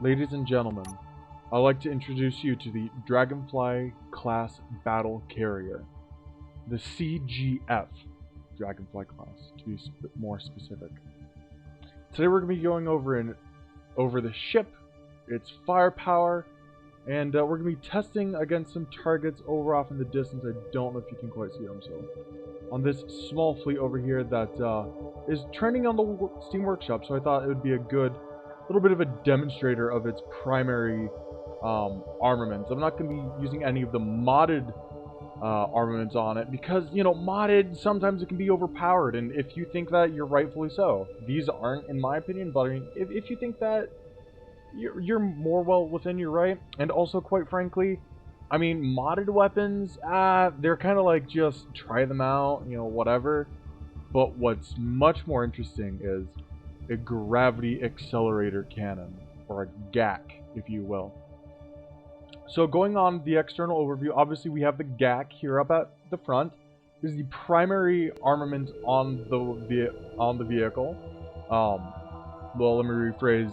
Ladies and gentlemen, I'd like to introduce you to the Dragonfly class battle carrier, the C.G.F. Dragonfly class, to be more specific. Today we're going to be going over the ship, its firepower, and we're going to be testing against some targets over off in the distance. I don't know if you can quite see them, so on this small fleet over here that is trending on the Steam Workshop, so I thought it would be a good little bit of a demonstrator of its primary armaments. I'm not going to be using any of the modded armaments on it because, you know, modded, sometimes it can be overpowered, and if you think that, you're rightfully so. These aren't, in my opinion, but I mean, if you think that, you're more well within your right. And also, quite frankly, I mean, modded weapons, they're kind of like just try them out, you know, whatever. But what's much more interesting is a gravity accelerator cannon, or a GAC, if you will. So going on the external overview, obviously we have the GAC here up at the front. This is the primary armament on the vehicle. Well, let me rephrase.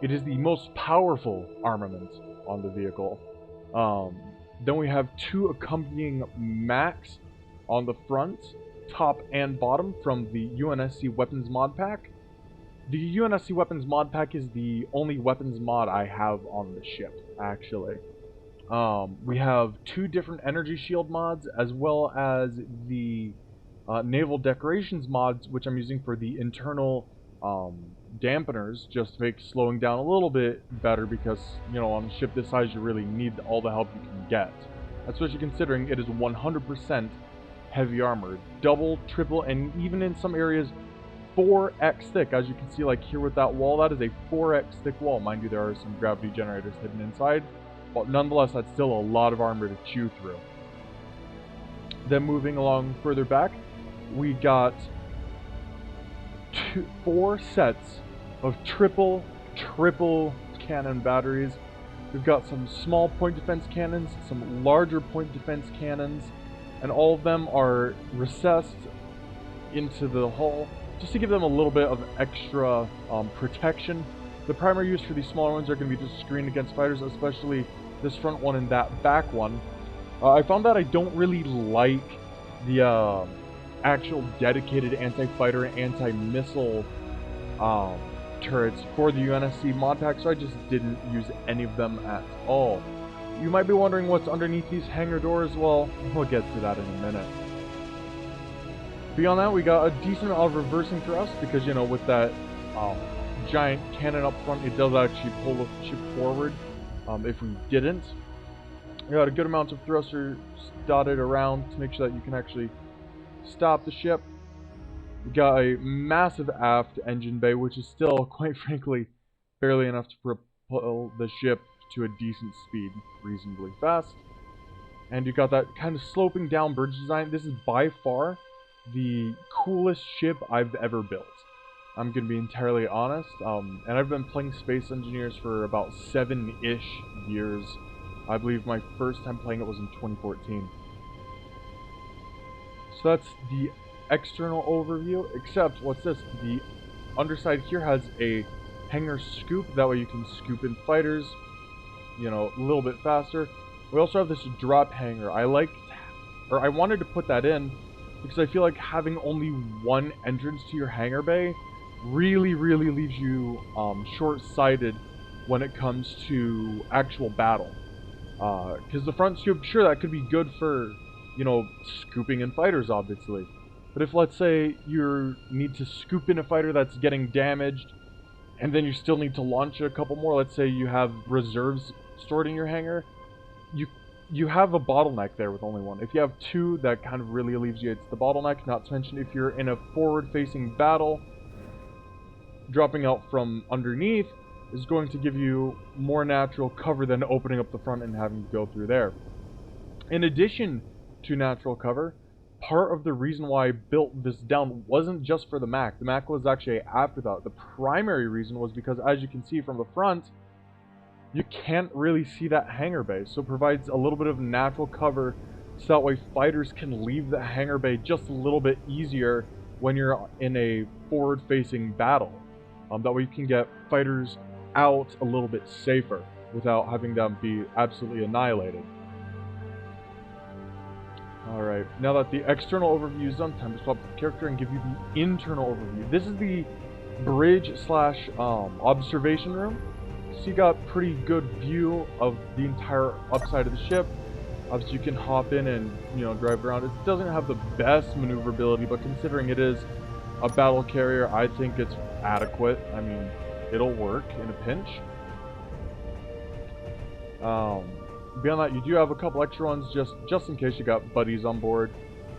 It is the most powerful armament on the vehicle. Then we have two accompanying Macs on the front, top and bottom, from the UNSC Weapons Mod Pack. The UNSC Weapons Mod Pack is the only weapons mod I have on the ship, actually. We have two different energy shield mods, as well as the naval decorations mods, which I'm using for the internal dampeners, just to make slowing down a little bit better, because, you know, on a ship this size you really need all the help you can get, especially considering it is 100% heavy armor, double, triple, and even in some areas 4x thick. As you can see, like here with that wall, that is a 4x thick wall. Mind you, there are some gravity generators hidden inside, but nonetheless, that's still a lot of armor to chew through. Then moving along further back, we got four sets of triple cannon batteries. We've got some small point defense cannons, some larger point defense cannons, and all of them are recessed into the hull just to give them a little bit of extra protection. The primary use for these smaller ones are going to be just screened against fighters, especially this front one and that back one. I found that I don't really like the actual dedicated anti-fighter and anti-missile turrets for the UNSC mod pack, so I just didn't use any of them at all. You might be wondering what's underneath these hangar doors. Well, we'll get to that in a minute. Beyond that, we got a decent amount of reversing thrust, because, you know, with that giant cannon up front, it does actually pull the ship forward. If we didn't, we got a good amount of thrusters dotted around to make sure that you can actually stop the ship. We got a massive aft engine bay, which is still, quite frankly, barely enough to propel the ship to a decent speed, reasonably fast. And you got that kind of sloping down bridge design. This is by far the coolest ship I've ever built. I'm going to be entirely honest, and I've been playing Space Engineers for about 7-ish years. I believe my first time playing it was in 2014. So that's the external overview, except, what's this? The underside here has a hangar scoop, that way you can scoop in fighters, you know, a little bit faster. We also have this drop hangar. I wanted to put that in because I feel like having only one entrance to your hangar bay really leaves you short-sighted when it comes to actual battle. Because the front scoop, sure, that could be good for, you know, scooping in fighters, obviously. But if, let's say, you need to scoop in a fighter that's getting damaged, and then you still need to launch a couple more, let's say you have reserves stored in your hangar, you have a bottleneck there with only one. If you have two, that kind of really alleviates the bottleneck, not to mention if you're in a forward-facing battle, dropping out from underneath is going to give you more natural cover than opening up the front and having to go through there. In addition to natural cover, part of the reason why I built this down wasn't just for the Mac. The Mac was actually an afterthought. The primary reason was because, as you can see from the front, you can't really see that hangar bay, so it provides a little bit of natural cover, so that way fighters can leave the hangar bay just a little bit easier when you're in a forward-facing battle. That way you can get fighters out a little bit safer without having them be absolutely annihilated. Alright, now that the external overview is done, time to swap the character and give you the internal overview. This is the bridge slash observation room. So you got pretty good view of the entire upside of the ship. Obviously you can hop in and, you know, drive around. It doesn't have the best maneuverability, but considering it is a battle carrier, I think it's adequate. I mean, it'll work in a pinch. Beyond that, you do have a couple extra ones just in case you got buddies on board.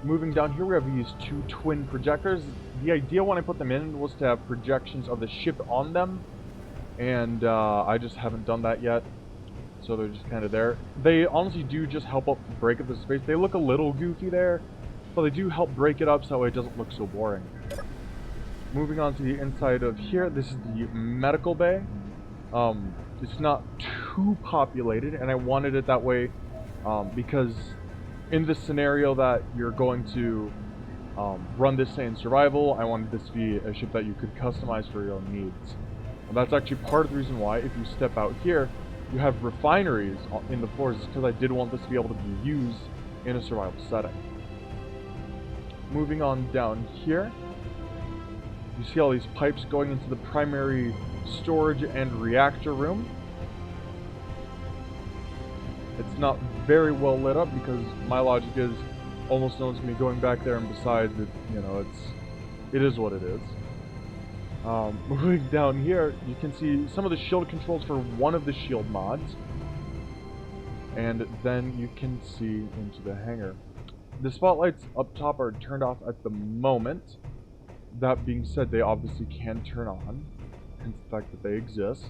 Moving down here, we have these two twin projectors. The idea when I put them in was to have projections of the ship on them, and I just haven't done that yet, so they're just kind of there. They honestly do just help up break up the space. They look a little goofy there, but they do help break it up so it doesn't look so boring. Moving on to the inside of here, this is the medical bay. It's not too populated, and I wanted it that way because in the scenario that you're going to run this, say, in survival, I wanted this to be a ship that you could customize for your own needs. And that's actually part of the reason why, if you step out here, you have refineries in the floors, because I did want this to be able to be used in a survival setting. Moving on down here, you see all these pipes going into the primary storage and reactor room. It's not very well lit up because my logic is almost no one's gonna be going back there, and besides, you know, it is what it is. Moving down here, you can see some of the shield controls for one of the shield mods, and then you can see into the hangar. The spotlights up top are turned off at the moment. That being said, they obviously can turn on, hence the fact that they exist.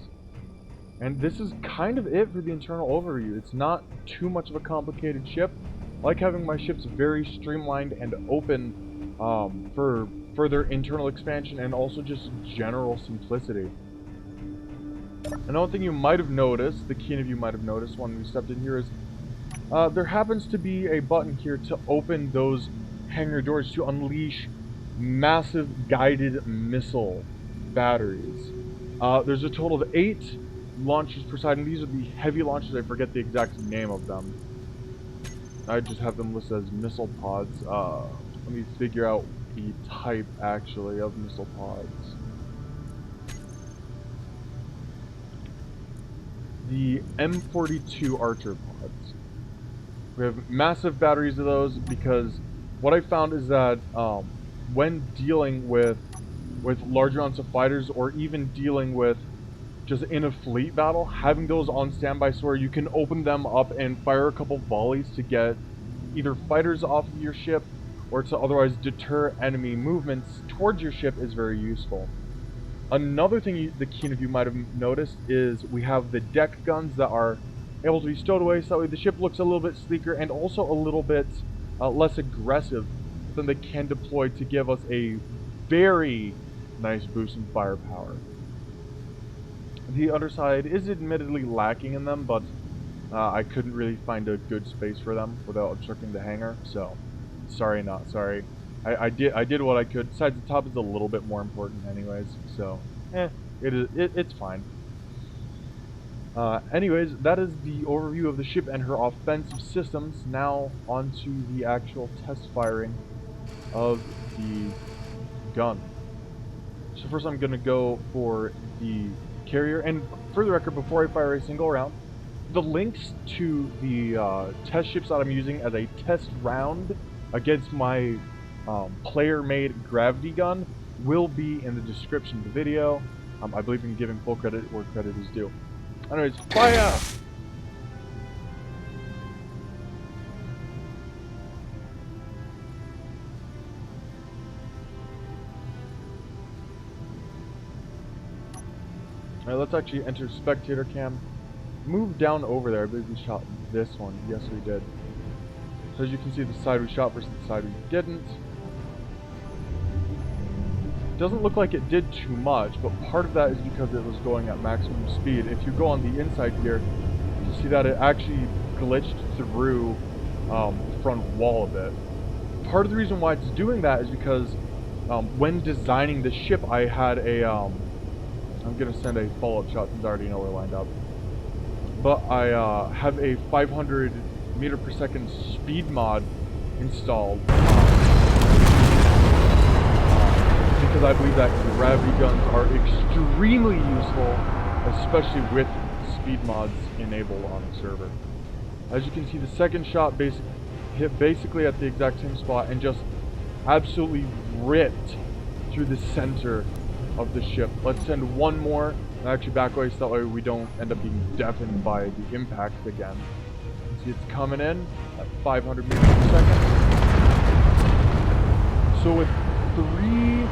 And this is kind of it for the internal overview. It's not too much of a complicated ship. I like having my ships very streamlined and open for further internal expansion and also just general simplicity. Another thing you might have noticed, the keen of you might have noticed when we stepped in here, is there happens to be a button here to open those hangar doors to unleash massive guided missile batteries. There's a total of 8 launchers per side, and these are the heavy launchers. I forget the exact name of them. I just have them listed as missile pods. Let me figure out the type, actually, of missile pods. The M42 Archer pods. We have massive batteries of those because what I found is that when dealing with larger amounts of fighters, or even dealing with just in a fleet battle, having those on standby so where you can open them up and fire a couple volleys to get either fighters off of your ship or to otherwise deter enemy movements towards your ship is very useful. Another thing the keen of you might have noticed is we have the deck guns that are able to be stowed away so that way the ship looks a little bit sleeker and also a little bit less aggressive than they can deploy to give us a very nice boost in firepower. The underside is admittedly lacking in them, but I couldn't really find a good space for them without obstructing the hangar, so sorry, not sorry. I did what I could. Besides, the top is a little bit more important anyways, so it's fine. Anyways, that is the overview of the ship and her offensive systems. Now onto the actual test firing of the gun. So first I'm going to go for the carrier, and for the record, before I fire a single round, the links to the test ships that I'm using as a test round against my player-made gravity gun will be in the description of the video. I believe in giving full credit where credit is due. Anyways, fire! Alright, let's actually enter Spectator Cam. Move down over there. I believe we shot this one. Yes, we did. So as you can see, the side we shot versus the side we didn't. Doesn't look like it did too much, but part of that is because it was going at maximum speed. If you go on the inside here, you see that it actually glitched through the front wall a bit. Part of the reason why it's doing that is because when designing the ship, I had a I'm going to send a follow-up shot since I already know we're lined up. But I have a 500 meter per second speed mod installed. Because I believe that gravity guns are extremely useful, especially with speed mods enabled on the server. As you can see, the second shot hit basically at the exact same spot and just absolutely ripped through the center of the ship. Let's send one more and actually back away so that way we don't end up being deafened by the impact again. You can see it's coming in at 500 meters per second. So with three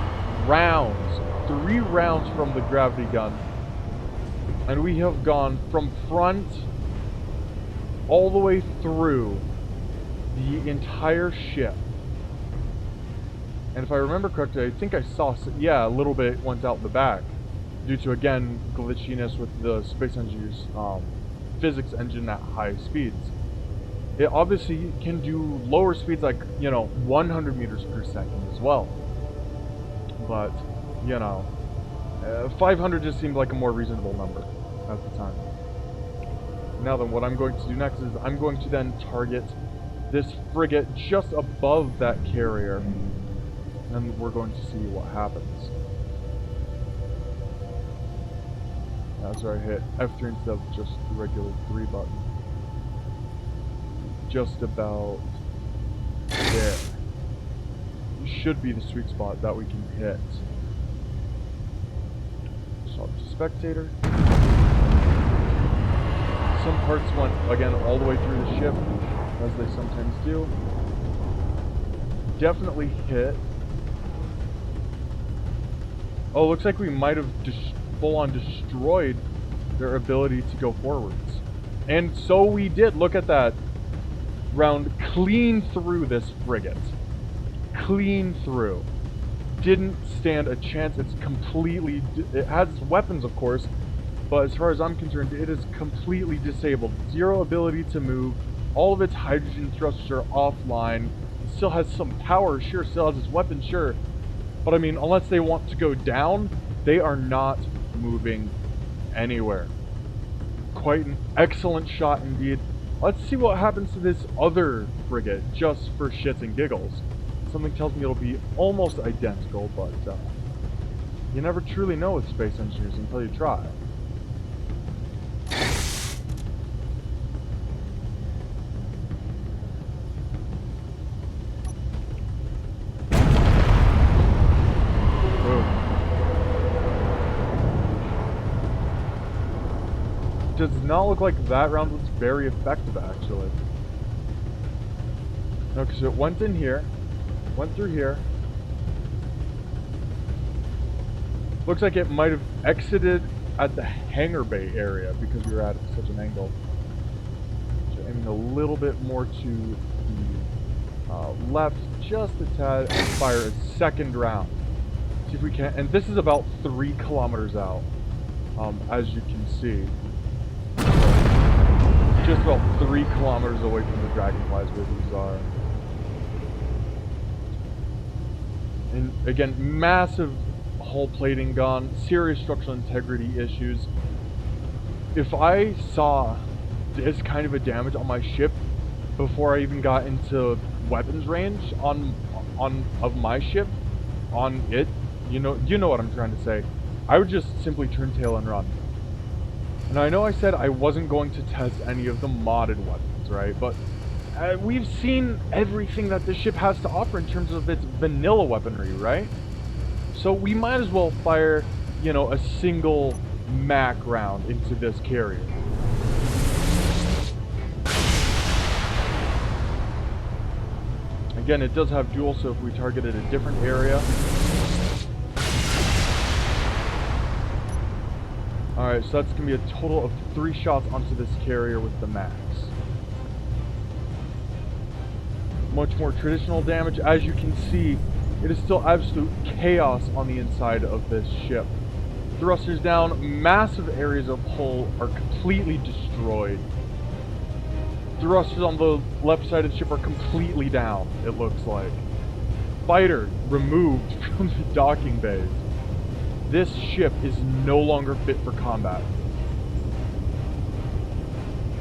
rounds from the gravity gun, and we have gone from front all the way through the entire ship. And if I remember correctly, I think I saw, yeah, a little bit went out the back due to, again, glitchiness with the Space Engineer's physics engine at high speeds. It obviously can do lower speeds like, 100 meters per second as well. But, 500 just seemed like a more reasonable number at the time. Now then, what I'm going to do next is I'm going to then target this frigate just above that carrier, and we're going to see what happens. That's where I hit F3 instead of just the regular 3 button. Just about there. Should be the sweet spot that we can hit. Swap to Spectator. Some parts went, again, all the way through the ship, as they sometimes do. Definitely hit. Oh, looks like we might have full-on destroyed their ability to go forwards. And so we did. Look at that. Round clean through this frigate. Clean through. Didn't stand a chance. It's completely... It has weapons, of course, but as far as I'm concerned, it is completely disabled. Zero ability to move. All of its hydrogen thrusters are offline. It still has some power, sure. Still has its weapons, sure. But I mean, unless they want to go down, they are not moving anywhere. Quite an excellent shot indeed. Let's see what happens to this other frigate, just for shits and giggles. Something tells me it'll be almost identical, but you never truly know with space engineers until you try. Does not look like that round was very effective, actually. No, because it went in here, went through here. Looks like it might have exited at the hangar bay area because we were at such an angle. So aiming a little bit more to the left, just a tad, and fire a second round. See if we can. And this is about 3 kilometers out, as you can see. Just about 3 kilometers away from the Dragonflies where these are. And again, massive hull plating gone, serious structural integrity issues. If I saw this kind of a damage on my ship before I even got into weapons range of my ship, on it, you know what I'm trying to say. I would just simply turn tail and run. Now, I know I said I wasn't going to test any of the modded weapons, right? But we've seen everything that this ship has to offer in terms of its vanilla weaponry, right? So we might as well fire, a single MAC round into this carrier. Again, it does have dual, so if we targeted a different area... Alright, so that's going to be a total of 3 shots onto this carrier with the max. Much more traditional damage. As you can see, it is still absolute chaos on the inside of this ship. Thrusters down, massive areas of hull are completely destroyed. Thrusters on the left side of the ship are completely down, it looks like. Fighter removed from the docking bays. this ship is no longer fit for combat.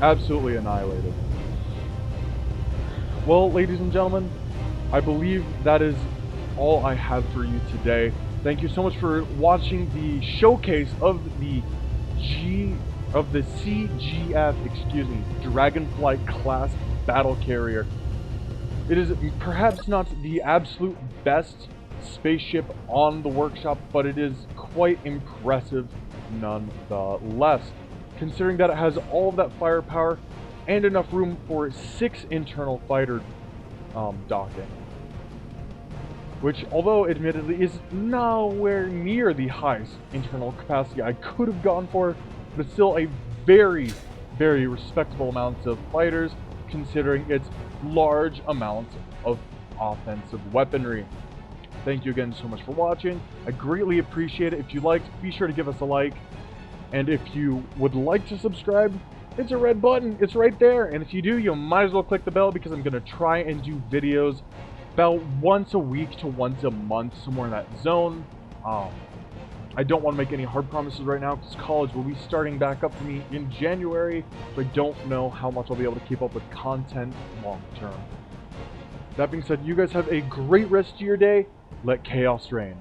Absolutely annihilated. Well, ladies and gentlemen, I believe that is all I have for you today. Thank you so much for watching the showcase of the C.G.F, Dragonfly class battle carrier. It is perhaps not the absolute best spaceship on the workshop, but it is quite impressive nonetheless, considering that it has all of that firepower and enough room for 6 internal fighter docking. Which, although admittedly is nowhere near the highest internal capacity I could have gone for, but still a very, very respectable amount of fighters, considering its large amount of offensive weaponry. Thank you again so much for watching. I greatly appreciate it. If you liked, be sure to give us a like. And if you would like to subscribe, it's a red button. It's right there. And if you do, you might as well click the bell, because I'm going to try and do videos about once a week to once a month, somewhere in that zone. I don't want to make any hard promises right now, because college will be starting back up for me in January, so I don't know how much I'll be able to keep up with content long term. That being said, you guys have a great rest of your day. Let chaos reign.